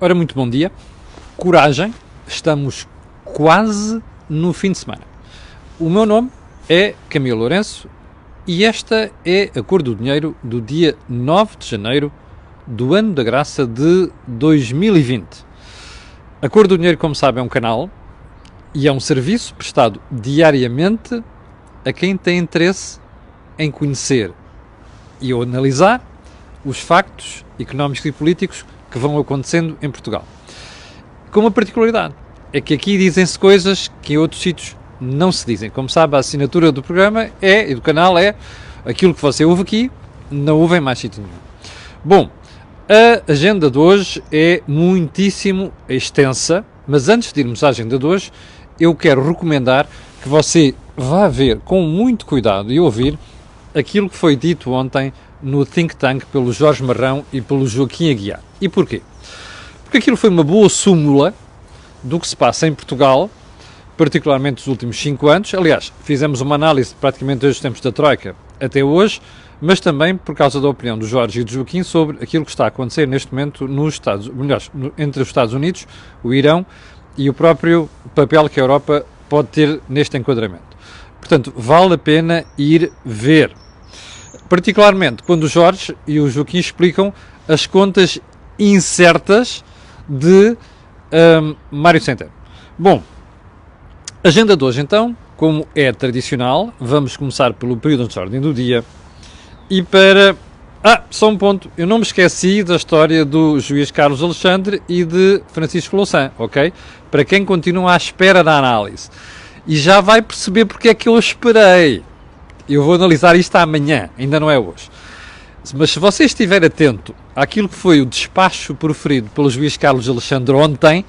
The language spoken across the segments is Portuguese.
Ora, muito bom dia. Coragem, estamos quase no fim de semana. O meu nome é Camilo Lourenço e esta é a Cor do Dinheiro do dia 9 de janeiro do ano da graça de 2020. A Cor do Dinheiro, como sabe, é um canal e é um serviço prestado diariamente a quem tem interesse em conhecer e ou analisar os factos económicos e políticos que vão acontecendo em Portugal. Com uma particularidade, é que aqui dizem-se coisas que em outros sítios não se dizem. Como sabe, a assinatura do programa e do canal é aquilo que você ouve aqui, não ouve em mais sítio nenhum. Bom, a agenda de hoje é muitíssimo extensa, mas antes de irmos à agenda de hoje, eu quero recomendar que você vá ver com muito cuidado e ouvir aquilo que foi dito ontem no Think Tank pelo Jorge Marrão e pelo Joaquim Aguiar. E porquê? Porque aquilo foi uma boa súmula do que se passa em Portugal, particularmente nos últimos 5 anos. Aliás, fizemos uma análise praticamente desde os tempos da Troika até hoje, mas também por causa da opinião do Jorge e do Joaquim sobre aquilo que está a acontecer neste momento entre os Estados Unidos, o Irão e o próprio papel que a Europa pode ter neste enquadramento. Portanto, vale a pena ir ver. Particularmente quando o Jorge e o Joaquim explicam as contas incertas de Mário Centeno. Bom, agenda de hoje então, como é tradicional, vamos começar pelo período de ordem do dia e para... só um ponto, eu não me esqueci da história do juiz Carlos Alexandre e de Francisco Louçã, ok? Para quem continua à espera da análise. E já vai perceber porque é que eu esperei. Eu vou analisar isto amanhã, ainda não é hoje. Mas se você estiver atento àquilo que foi o despacho proferido pelo juiz Carlos Alexandre ontem,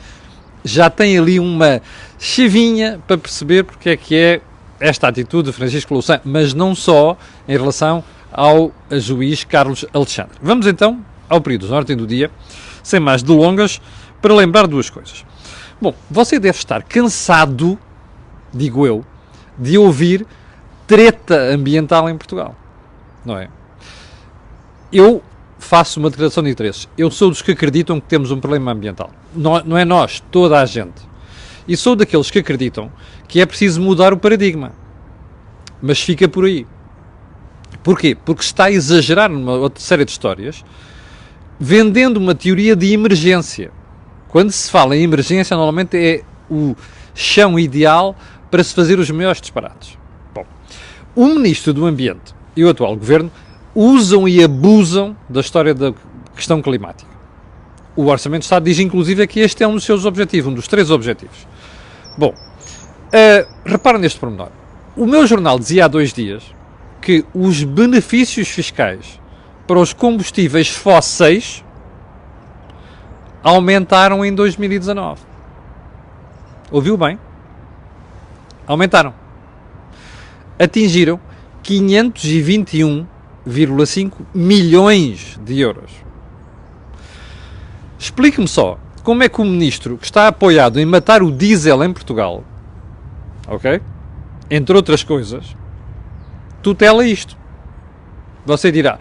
já tem ali uma chavinha para perceber porque é que é esta atitude de Francisco Louçã, mas não só em relação ao juiz Carlos Alexandre. Vamos então ao período de ordem do dia, sem mais delongas, para lembrar duas coisas. Bom, você deve estar cansado, digo eu, de ouvir treta ambiental em Portugal, não é? Eu faço uma declaração de interesses. Eu sou dos que acreditam que temos um problema ambiental. Não é nós, toda a gente. E sou daqueles que acreditam que é preciso mudar o paradigma. Mas fica por aí. Porquê? Porque se está a exagerar numa outra série de histórias, vendendo uma teoria de emergência. Quando se fala em emergência, normalmente é o chão ideal para se fazer os maiores disparates. Bom, o Ministro do Ambiente e o atual Governo usam e abusam da história da questão climática. O Orçamento de Estado diz, inclusive, que este é um dos seus objetivos, um dos 3 objetivos. Bom, reparem neste pormenor. O meu jornal dizia há 2 dias que os benefícios fiscais para os combustíveis fósseis aumentaram em 2019. Ouviu bem? Aumentaram. Atingiram 521,5 milhões de euros. Explique-me só como é que o ministro que está apoiado em matar o diesel em Portugal, ok? Entre outras coisas, tutela isto. Você dirá,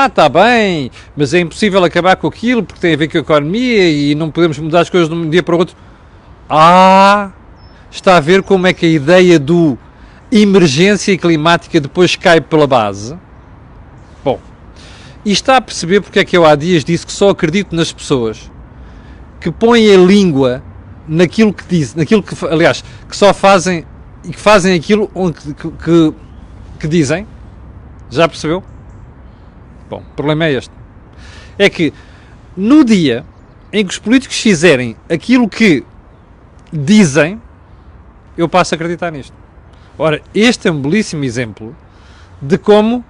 está bem, mas é impossível acabar com aquilo porque tem a ver com a economia e não podemos mudar as coisas de um dia para o outro. Está a ver como é que a ideia do emergência climática depois cai pela base? Bom, e está a perceber porque é que eu há dias disse que só acredito nas pessoas que põem a língua naquilo que dizem, aliás, que só fazem e que fazem aquilo que dizem? Já percebeu? Bom, o problema é este. É que no dia em que os políticos fizerem aquilo que dizem, eu passo a acreditar nisto. Ora, este é um belíssimo exemplo de como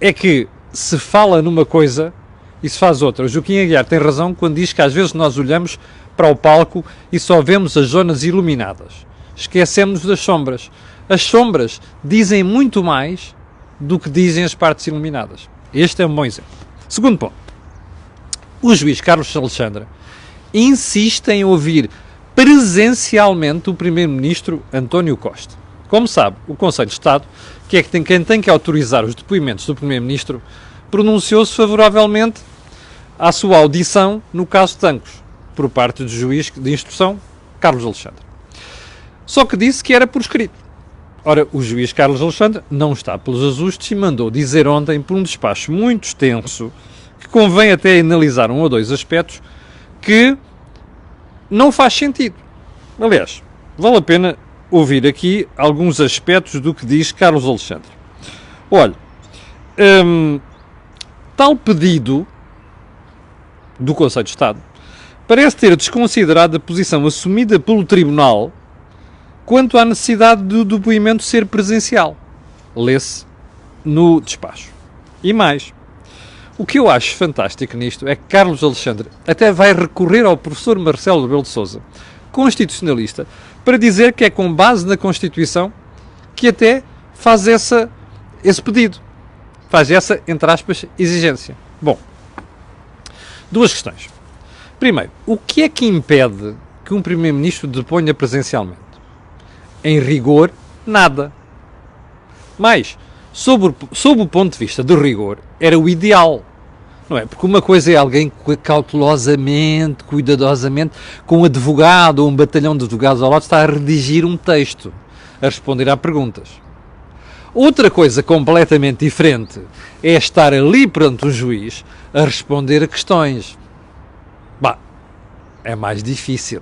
é que se fala numa coisa e se faz outra. O Joaquim Aguiar tem razão quando diz que às vezes nós olhamos para o palco e só vemos as zonas iluminadas. Esquecemos das sombras. As sombras dizem muito mais do que dizem as partes iluminadas. Este é um bom exemplo. Segundo ponto. O juiz Carlos Alexandre insiste em ouvir presencialmente o primeiro-ministro António Costa. Como sabe, o Conselho de Estado, que é quem tem que autorizar os depoimentos do primeiro-ministro, pronunciou-se favoravelmente à sua audição no caso de Tancos. por parte do juiz de instrução, Carlos Alexandre. Só que disse que era por escrito. Ora, o juiz Carlos Alexandre não está pelos ajustes e mandou dizer ontem, por um despacho muito extenso, que convém até analisar um ou dois aspectos que não faz sentido. Aliás, vale a pena ouvir aqui alguns aspectos do que diz Carlos Alexandre. Olha, tal pedido do Conselho de Estado parece ter desconsiderado a posição assumida pelo Tribunal quanto à necessidade do depoimento ser presencial. Lê-se no despacho. E mais, o que eu acho fantástico nisto é que Carlos Alexandre até vai recorrer ao professor Marcelo Rebelo de Sousa, constitucionalista, para dizer que é com base na Constituição que até faz esse pedido. Faz essa, entre aspas, exigência. Bom, duas questões. Primeiro, o que é que impede que um Primeiro-Ministro deponha presencialmente? Em rigor, nada. Mas, sob o ponto de vista do rigor, era o ideal. Não é? Porque uma coisa é alguém cautelosamente, cuidadosamente, com um advogado ou um batalhão de advogados ao lado, está a redigir um texto, a responder a perguntas. Outra coisa completamente diferente é estar ali perante um juiz a responder a questões. Bah, é mais difícil.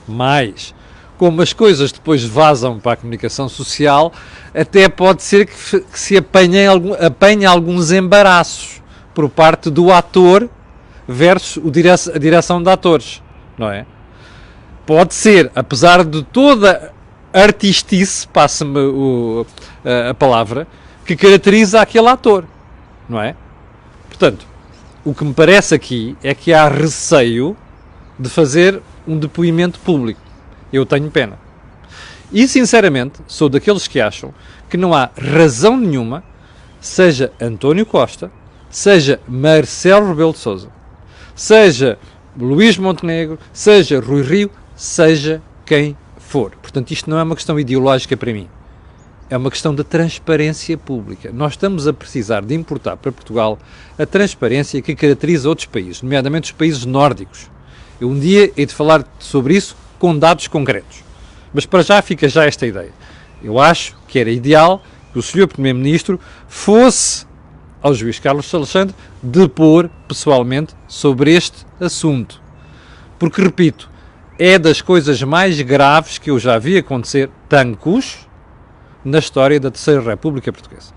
Mas, como as coisas depois vazam para a comunicação social, até pode ser que se apanhe alguns embaraços por parte do ator versus a direção de atores, não é? Pode ser, apesar de toda artistice, passa-me a palavra, que caracteriza aquele ator, não é? Portanto, o que me parece aqui é que há receio de fazer um depoimento público. Eu tenho pena. E, sinceramente, sou daqueles que acham que não há razão nenhuma, seja António Costa, seja Marcelo Rebelo de Sousa, seja Luís Montenegro, seja Rui Rio, seja quem for. Portanto, isto não é uma questão ideológica para mim. É uma questão de transparência pública. Nós estamos a precisar de importar para Portugal a transparência que caracteriza outros países, nomeadamente os países nórdicos. Eu um dia hei de falar sobre isso com dados concretos. Mas para já fica já esta ideia. Eu acho que era ideal que o Sr. Primeiro-Ministro fosse ao juiz Carlos Alexandre depor pessoalmente sobre este assunto. Porque, repito, é das coisas mais graves que eu já vi acontecer, tancos, na história da Terceira República Portuguesa.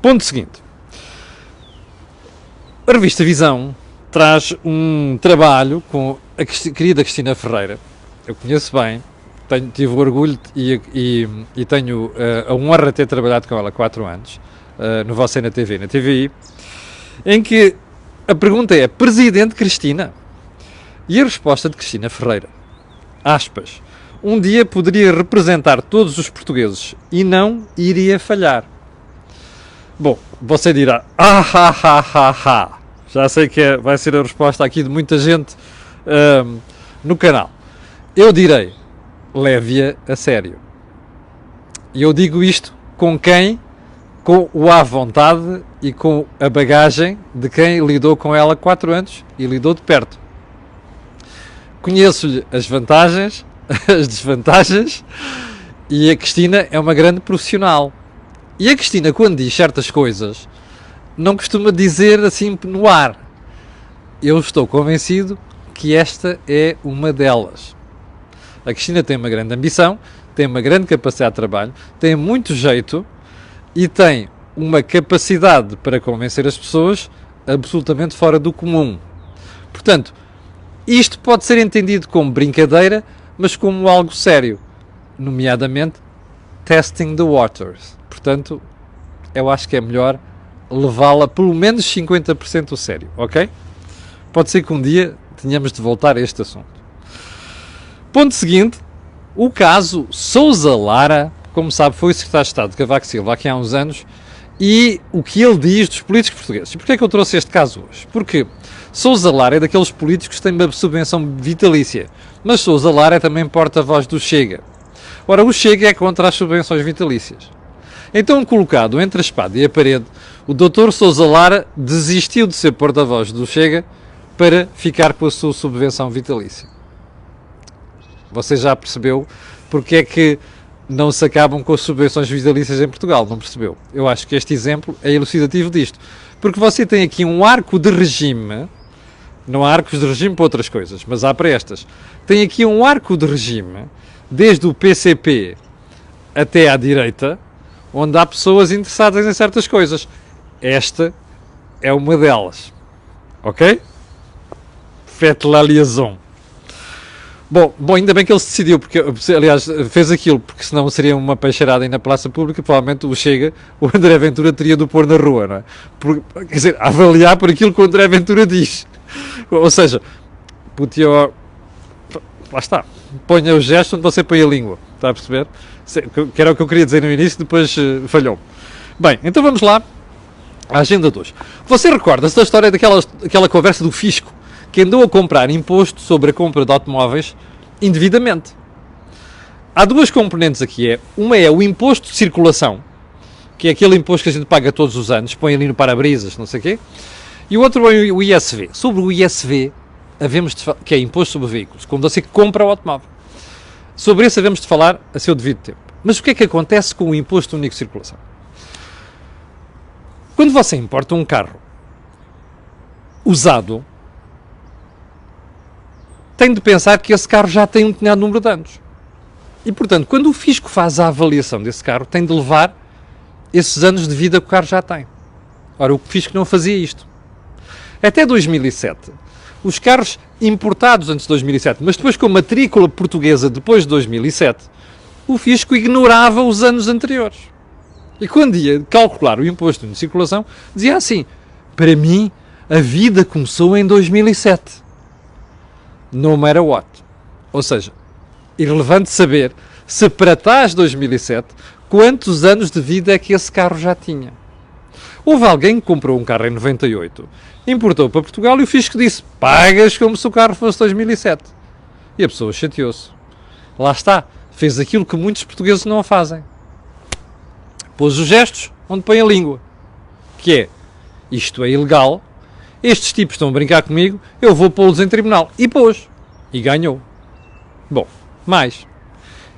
Ponto seguinte. A revista Visão traz um trabalho com a querida Cristina Ferreira. Eu conheço bem, tive o orgulho e tenho a honra de ter trabalhado com ela há 4 anos, no Você na TV, na TVI, em que a pergunta é: Presidente Cristina? E a resposta de Cristina Ferreira, aspas, um dia poderia representar todos os portugueses e não iria falhar. Bom, você dirá, já sei que vai ser a resposta aqui de muita gente no canal. Eu direi, leve-a a sério. E eu digo isto com o à vontade e com a bagagem de quem lidou com ela 4 anos e lidou de perto. Conheço-lhe as vantagens, as desvantagens, e a Cristina é uma grande profissional. E a Cristina, quando diz certas coisas, não costuma dizer assim no ar. Eu estou convencido que esta é uma delas. A Cristina tem uma grande ambição, tem uma grande capacidade de trabalho, tem muito jeito e tem uma capacidade para convencer as pessoas absolutamente fora do comum. Portanto, isto pode ser entendido como brincadeira, mas como algo sério, nomeadamente testing the waters. Portanto, eu acho que é melhor levá-la pelo menos 50% a sério, ok? Pode ser que um dia tenhamos de voltar a este assunto. Ponto seguinte, o caso Sousa Lara, como sabe, foi o secretário de Estado de Cavaco Silva aqui há uns anos, e o que ele diz dos políticos portugueses. E porquê é que eu trouxe este caso hoje? Porque Sousa Lara é daqueles políticos que têm uma subvenção vitalícia, mas Sousa Lara é também porta-voz do Chega. Ora, o Chega é contra as subvenções vitalícias. Então, colocado entre a espada e a parede, o Dr. Sousa Lara desistiu de ser porta-voz do Chega para ficar com a sua subvenção vitalícia. Você já percebeu porque é que não se acabam com as subvenções vitalícias em Portugal, não percebeu? Eu acho que este exemplo é elucidativo disto. Porque você tem aqui um arco de regime, não há arcos de regime para outras coisas, mas há para estas. Tem aqui um arco de regime, desde o PCP até à direita, onde há pessoas interessadas em certas coisas. Esta é uma delas. Ok? Faites la liaison. Bom, ainda bem que ele se decidiu, porque, aliás, fez aquilo, porque senão seria uma peixeirada aí na praça pública, provavelmente o Chega, o André Ventura teria de o pôr na rua, não é? Quer dizer, avaliar por aquilo que o André Ventura diz. Ou seja, lá está, ponha o gesto onde você põe a língua, está a perceber? Que era o que eu queria dizer no início, depois falhou. Bem, então vamos lá à agenda de hoje. Você recorda-se da história daquela conversa do fisco, que andou a comprar imposto sobre a compra de automóveis indevidamente. Há duas componentes aqui. Uma é o imposto de circulação, que é aquele imposto que a gente paga todos os anos, põe ali no para-brisas, não sei o quê. E o outro é o ISV. Sobre o ISV, que é imposto sobre veículos, quando você compra o automóvel. Sobre esse havemos de falar a seu devido tempo. Mas o que é que acontece com o imposto único de circulação? Quando você importa um carro usado, tem de pensar que esse carro já tem um determinado número de anos. E, portanto, quando o fisco faz a avaliação desse carro, tem de levar esses anos de vida que o carro já tem. Ora, o fisco não fazia isto. Até 2007, os carros importados antes de 2007, mas depois com matrícula portuguesa depois de 2007, o fisco ignorava os anos anteriores. E quando ia calcular o imposto de circulação, dizia assim: para mim, a vida começou em 2007. No matter what. Ou seja, irrelevante saber se para trás de 2007 quantos anos de vida é que esse carro já tinha. Houve alguém que comprou um carro em 98, importou para Portugal e o fisco disse: pagas como se o carro fosse 2007. E a pessoa chateou-se. Lá está, fez aquilo que muitos portugueses não fazem. Pôs os gestos onde põe a língua. Que é: isto é ilegal, estes tipos estão a brincar comigo, eu vou pô-los em tribunal. E pôs. E ganhou. Bom, mais.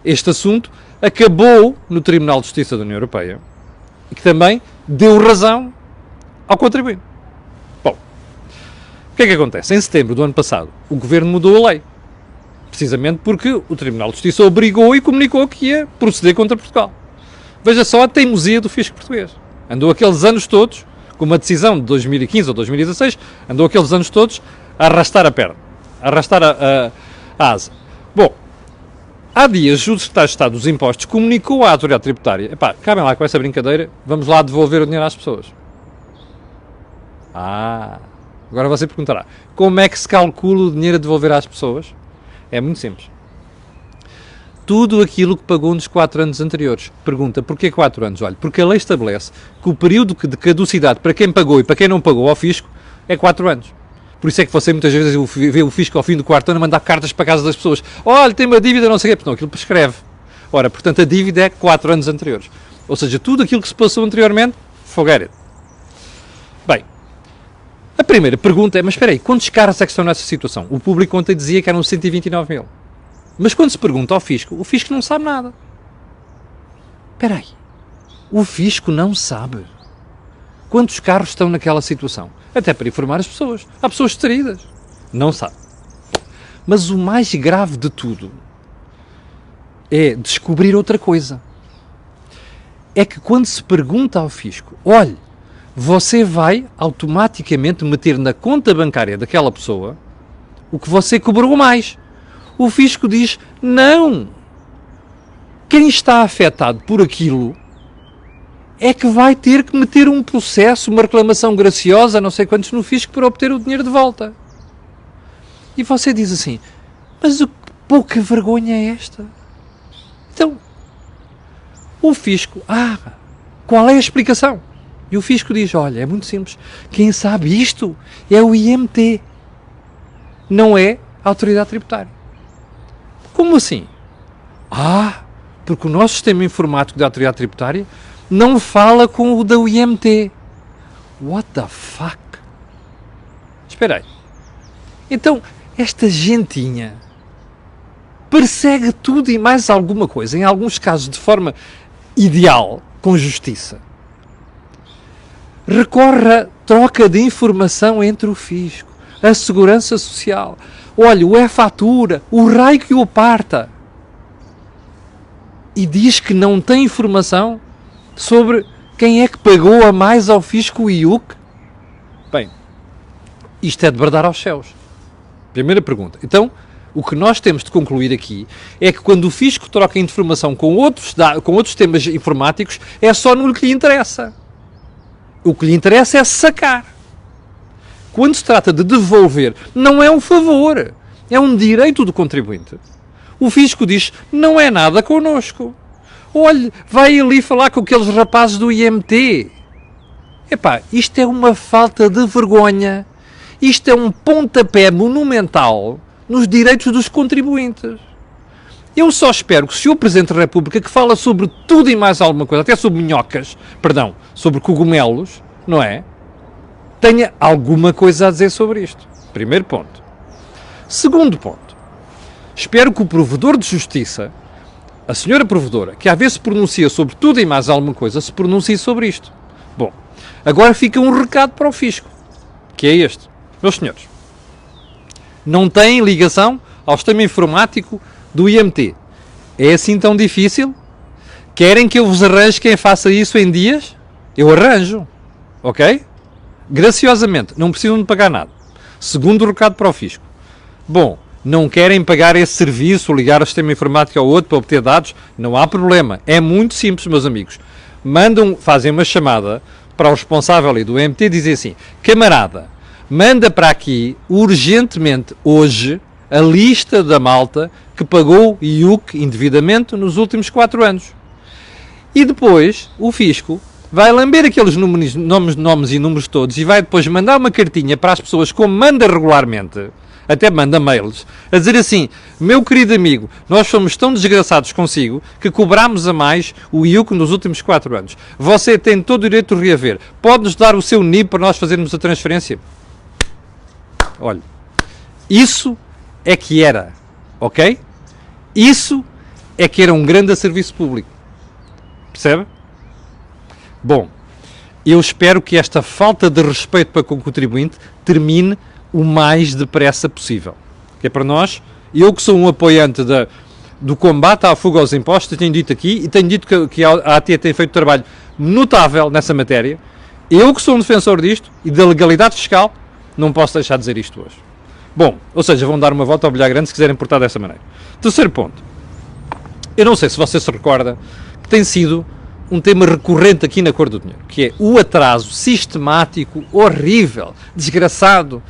Este assunto acabou no Tribunal de Justiça da União Europeia, e que também deu razão ao contribuinte. Bom, o que é que acontece? Em setembro do ano passado, o Governo mudou a lei. Precisamente porque o Tribunal de Justiça obrigou e comunicou que ia proceder contra Portugal. Veja só a teimosia do fisco português. Andou aqueles anos todos, com uma decisão de 2015 ou 2016, andou aqueles anos todos a arrastar a perna, a arrastar a asa. Bom, há dias o Secretário de Estado dos Impostos comunicou à Autoridade Tributária: epá, acabem lá com essa brincadeira, vamos lá devolver o dinheiro às pessoas. Agora você perguntará: como é que se calcula o dinheiro a devolver às pessoas? É muito simples. Tudo aquilo que pagou nos 4 anos anteriores. Pergunta: porquê 4 anos? Olha, porque a lei estabelece que o período de caducidade para quem pagou e para quem não pagou ao fisco é 4 anos. Por isso é que você muitas vezes vê o fisco ao fim do 4º ano a mandar cartas para a casa das pessoas: olha, tem uma dívida, não sei o quê. Não, aquilo prescreve. Ora, portanto, a dívida é 4 anos anteriores. Ou seja, tudo aquilo que se passou anteriormente, forget it. Bem, a primeira pergunta é: mas espera aí, quantos carros é que estão nessa situação? O público ontem dizia que eram 129 mil. Mas quando se pergunta ao fisco, o fisco não sabe nada. Espera aí, o fisco não sabe quantos carros estão naquela situação. Até para informar as pessoas. Há pessoas distraídas. Não sabe. Mas o mais grave de tudo é descobrir outra coisa. É que quando se pergunta ao fisco: olhe, você vai automaticamente meter na conta bancária daquela pessoa o que você cobrou mais. O fisco diz: não. Quem está afetado por aquilo é que vai ter que meter um processo, uma reclamação graciosa, não sei quantos, no fisco para obter o dinheiro de volta. E você diz assim: mas que pouca vergonha é esta? Então, o fisco: qual é a explicação? E o fisco diz: olha, é muito simples. Quem sabe isto é o IMT, não é a Autoridade Tributária. Como assim? Porque o nosso sistema informático da Autoridade Tributária não fala com o da IMT. What the fuck? Espera aí. Então, esta gentinha persegue tudo e mais alguma coisa, em alguns casos de forma ideal, com justiça. Recorre a troca de informação entre o fisco, a segurança social. Olha, o e-fatura, o raio que o parta. E diz que não tem informação sobre quem é que pagou a mais ao fisco IUC. Bem, isto é de bradar aos céus. Primeira pergunta. Então, o que nós temos de concluir aqui é que quando o fisco troca informação com outros temas informáticos, é só no que lhe interessa. O que lhe interessa é sacar. Quando se trata de devolver, não é um favor, é um direito do contribuinte. O fisco diz, não é nada connosco. Olhe, vai ali falar com aqueles rapazes do IMT. Epá, isto é uma falta de vergonha. Isto é um pontapé monumental nos direitos dos contribuintes. Eu só espero que o Sr. Presidente da República, que fala sobre tudo e mais alguma coisa, até sobre sobre cogumelos, não é? Tenha alguma coisa a dizer sobre isto. Primeiro ponto. Segundo ponto. Espero que o provedor de justiça, a senhora provedora, que às vezes se pronuncia sobre tudo e mais alguma coisa, se pronuncie sobre isto. Bom, agora fica um recado para o fisco, que é este. Meus senhores, não têm ligação ao sistema informático do IMT. É assim tão difícil? Querem que eu vos arranje quem faça isso em dias? Eu arranjo. Ok? Graciosamente. Não precisam de pagar nada. Segundo recado para o fisco. Bom, não querem pagar esse serviço, ligar o sistema informático ao outro para obter dados? Não há problema. É muito simples, meus amigos. Fazem uma chamada para o responsável ali do IMT e dizem assim, camarada, manda para aqui, urgentemente, hoje, a lista da malta que pagou IUC indevidamente nos últimos 4 anos. E depois, o fisco vai lamber aqueles nomes e números todos e vai depois mandar uma cartinha para as pessoas, como manda regularmente, até manda mails, a dizer assim, meu querido amigo, nós somos tão desgraçados consigo que cobrámos a mais o IUC nos últimos 4 anos. Você tem todo o direito de reaver. Pode-nos dar o seu NIB para nós fazermos a transferência? Olha, isso é que era, ok? Isso é que era um grande serviço público. Percebe? Bom, eu espero que esta falta de respeito para com o contribuinte termine o mais depressa possível. Que é para nós, eu que sou um apoiante do combate à fuga aos impostos, tenho dito aqui, e tenho dito que a AT tem feito um trabalho notável nessa matéria, eu que sou um defensor disto e da legalidade fiscal, não posso deixar de dizer isto hoje. Bom, ou seja, vão dar uma volta ao bilhar grande se quiserem portar dessa maneira. Terceiro ponto. Eu não sei se você se recorda que tem sido um tema recorrente aqui na Cor do Dinheiro, que é o atraso sistemático, horrível, desgraçado,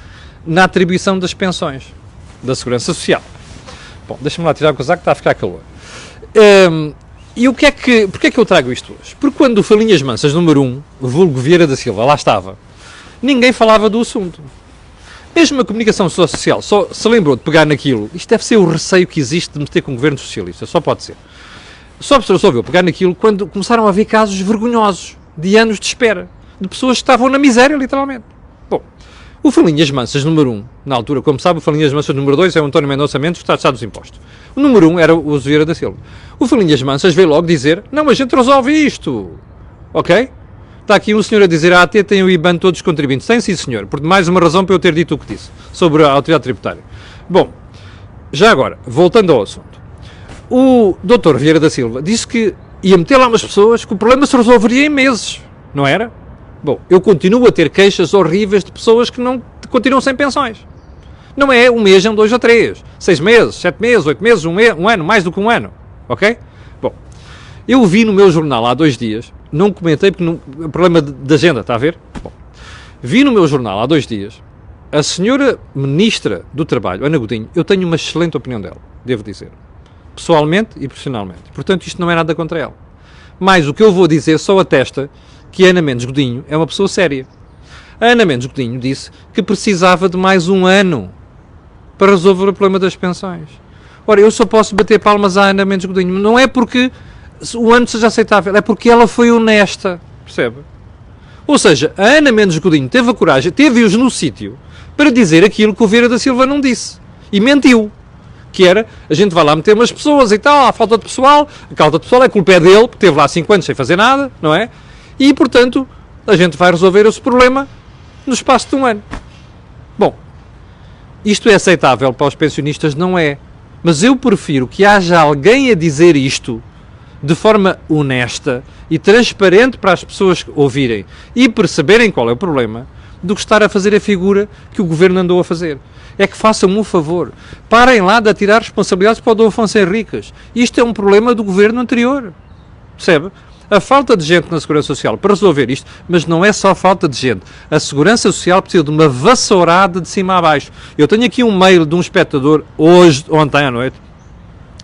na atribuição das pensões da Segurança Social. Bom, deixa-me lá tirar o casaco que está a ficar calor. E porquê é que eu trago isto hoje? Porque quando o Falinhas Mansas número 1, vulgo Vieira da Silva, lá estava, ninguém falava do assunto. Mesmo a comunicação social só se lembrou de pegar naquilo. Isto deve ser o receio que existe de meter com o governo socialista, só pode ser. Só a pessoa resolveu pegar naquilo quando começaram a haver casos vergonhosos, de anos de espera, de pessoas que estavam na miséria, literalmente. Bom, o Falinhas Mansas número 1, na altura, como sabe, o Falinhas Mansas número 2 é o António Mendonça Mendes, que está a dos impostos. O número 1 era o Vieira da Silva. O Falinhas Mansas veio logo dizer, não, a gente resolve isto, ok? Está aqui um senhor a dizer, a AT tem o IBAN todos os contribuintes. Tem sim, senhor, por mais uma razão para eu ter dito o que disse, sobre a autoridade tributária. Bom, já agora, voltando ao assunto. O Dr. Vieira da Silva disse que ia meter lá umas pessoas que o problema se resolveria em meses, não era? Bom, eu continuo a ter queixas horríveis de pessoas que não continuam sem pensões. Não é um mês, é um 2 ou 3, 6 meses, 7 meses, 8 meses, um ano, mais do que um ano, ok? Bom, eu vi no meu jornal há 2 dias, não comentei porque é problema de agenda, está a ver? Bom, vi no meu jornal há 2 dias, a senhora Ministra do Trabalho, Ana Godinho, eu tenho uma excelente opinião dela, devo dizer. Pessoalmente e profissionalmente. Portanto, isto não é nada contra ela. Mas o que eu vou dizer só atesta que a Ana Mendes Godinho é uma pessoa séria. A Ana Mendes Godinho disse que precisava de mais um ano para resolver o problema das pensões. Ora, eu só posso bater palmas à Ana Mendes Godinho. Não é porque o ano seja aceitável, é porque ela foi honesta. Percebe? Ou seja, a Ana Mendes Godinho teve a coragem, teve-os no sítio, para dizer aquilo que o Vieira da Silva não disse. E mentiu. Que era, a gente vai lá meter umas pessoas e tal, há falta de pessoal, a falta de pessoal, a culpa é dele, porque esteve lá 5 anos sem fazer nada, não é? E, portanto, a gente vai resolver esse problema no espaço de um ano. Bom, isto é aceitável para os pensionistas? Não é. Mas eu prefiro que haja alguém a dizer isto de forma honesta e transparente para as pessoas ouvirem e perceberem qual é o problema, do que estar a fazer a figura que o governo andou a fazer. É que façam-me um favor. Parem lá de atirar responsabilidades para o Dom Afonso Henriques. Isto é um problema do governo anterior. Percebe? A falta de gente na Segurança Social para resolver isto, mas não é só falta de gente. A Segurança Social precisa de uma vassourada de cima a baixo. Eu tenho aqui um mail de um espectador, ontem à noite,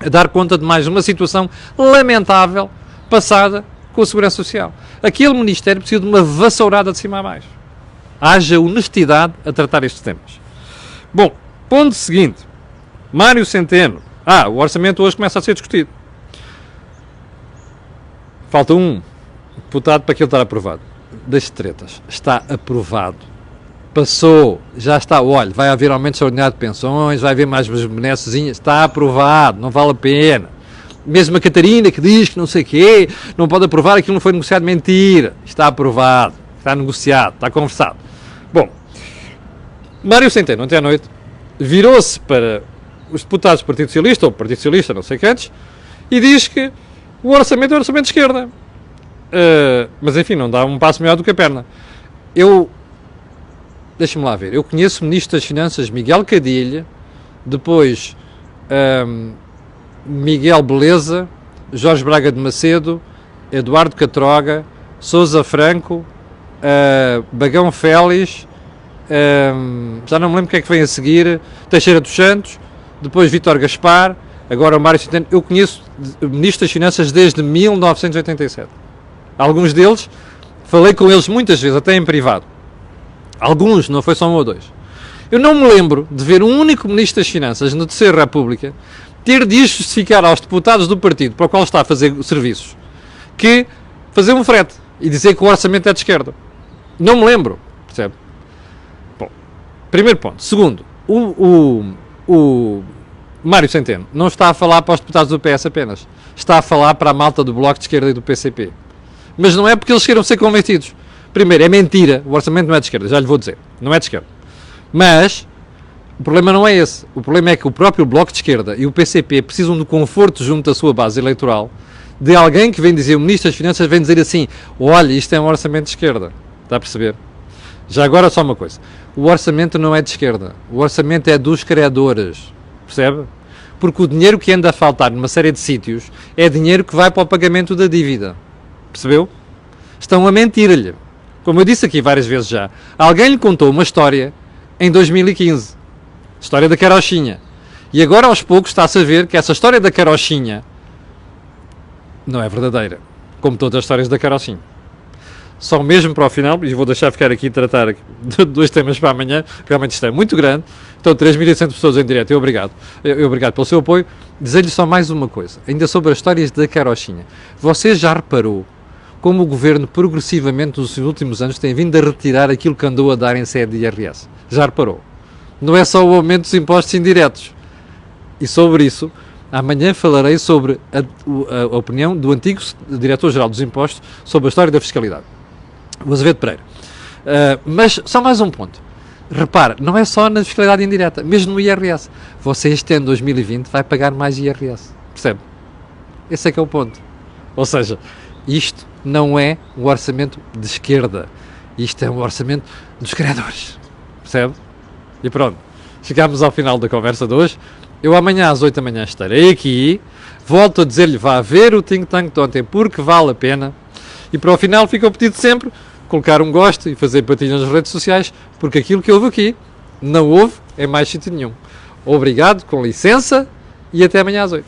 a dar conta de mais uma situação lamentável passada com a Segurança Social. Aquele Ministério precisa de uma vassourada de cima a baixo. Haja honestidade a tratar estes temas. Bom, ponto seguinte. Mário Centeno. O orçamento hoje começa a ser discutido. Falta um deputado para aquilo estar aprovado. Deixe tretas. Está aprovado. Passou. Já está. Olha, vai haver aumento extraordinário de pensões, vai haver mais benessezinhas. Está aprovado. Não vale a pena. Mesmo a Catarina que diz que não sei o quê, não pode aprovar, aquilo não foi negociado. Mentira. Está aprovado. Está negociado. Está conversado. Bom, Mário Centeno, ontem à noite, virou-se para os deputados do Partido Socialista, ou Partido Socialista, não sei quantos, e diz que o orçamento é o orçamento de esquerda. Mas, enfim, não dá um passo maior do que a perna. Deixa-me lá ver, eu conheço o Ministro das Finanças, Miguel Cadilha, depois Miguel Beleza, Jorge Braga de Macedo, Eduardo Catroga, Sousa Franco, Bagão Félix, já não me lembro o que é que vem a seguir, Teixeira dos Santos, depois Vítor Gaspar, agora o Mário Centeno. Eu conheço Ministro das Finanças desde 1987. Alguns deles, falei com eles muitas vezes, até em privado. Alguns, não foi só um ou dois. Eu não me lembro de ver um único Ministro das Finanças na Terceira República ter de justificar aos deputados do partido para o qual está a fazer serviços que fazer um frete e dizer que o orçamento é de esquerda. Não me lembro, percebe? Bom, primeiro ponto. Segundo, o Mário Centeno não está a falar para os deputados do PS apenas. Está a falar para a malta do Bloco de Esquerda e do PCP. Mas não é porque eles queiram ser convencidos. Primeiro, é mentira. O orçamento não é de esquerda, já lhe vou dizer. Não é de esquerda. Mas o problema não é esse. O problema é que o próprio Bloco de Esquerda e o PCP precisam de conforto junto à sua base eleitoral de alguém que vem dizer, o Ministro das Finanças vem dizer assim, olha, isto é um orçamento de esquerda. Está a perceber? Já agora só uma coisa. O orçamento não é de esquerda. O orçamento é dos credores. Percebe? Porque o dinheiro que anda a faltar numa série de sítios é dinheiro que vai para o pagamento da dívida. Percebeu? Estão a mentir-lhe. Como eu disse aqui várias vezes já, alguém lhe contou uma história em 2015. História da carochinha. E agora aos poucos está-se a ver que essa história da carochinha não é verdadeira. Como todas as histórias da carochinha. Só mesmo para o final, e vou deixar ficar aqui a tratar de 2 temas para amanhã, realmente isto é muito grande. Então 3.100 pessoas em direto, obrigado pelo seu apoio. Dizer-lhe só mais uma coisa, ainda sobre as histórias da carochinha. Você já reparou como o Governo progressivamente nos últimos anos tem vindo a retirar aquilo que andou a dar em sede de IRS? Já reparou? Não é só o aumento dos impostos indiretos. E sobre isso, amanhã falarei sobre a opinião do antigo Diretor-Geral dos Impostos sobre a história da fiscalidade, o Azevedo Pereira. Mas só mais um ponto. Repara, não é só na fiscalidade indireta, mesmo no IRS. Você este ano 2020 vai pagar mais IRS. Percebe? Esse é que é o ponto. Ou seja, isto não é um orçamento de esquerda. Isto é um orçamento dos credores. Percebe? E pronto. Chegámos ao final da conversa de hoje. Eu amanhã às 8 da manhã estarei aqui. Volto a dizer-lhe, vá ver o Think Tank de ontem, porque vale a pena. E para o final fica o pedido sempre, colocar um gosto e fazer partilha nas redes sociais, porque aquilo que houve aqui, não houve em mais sítio nenhum. Obrigado, com licença, e até amanhã às 8.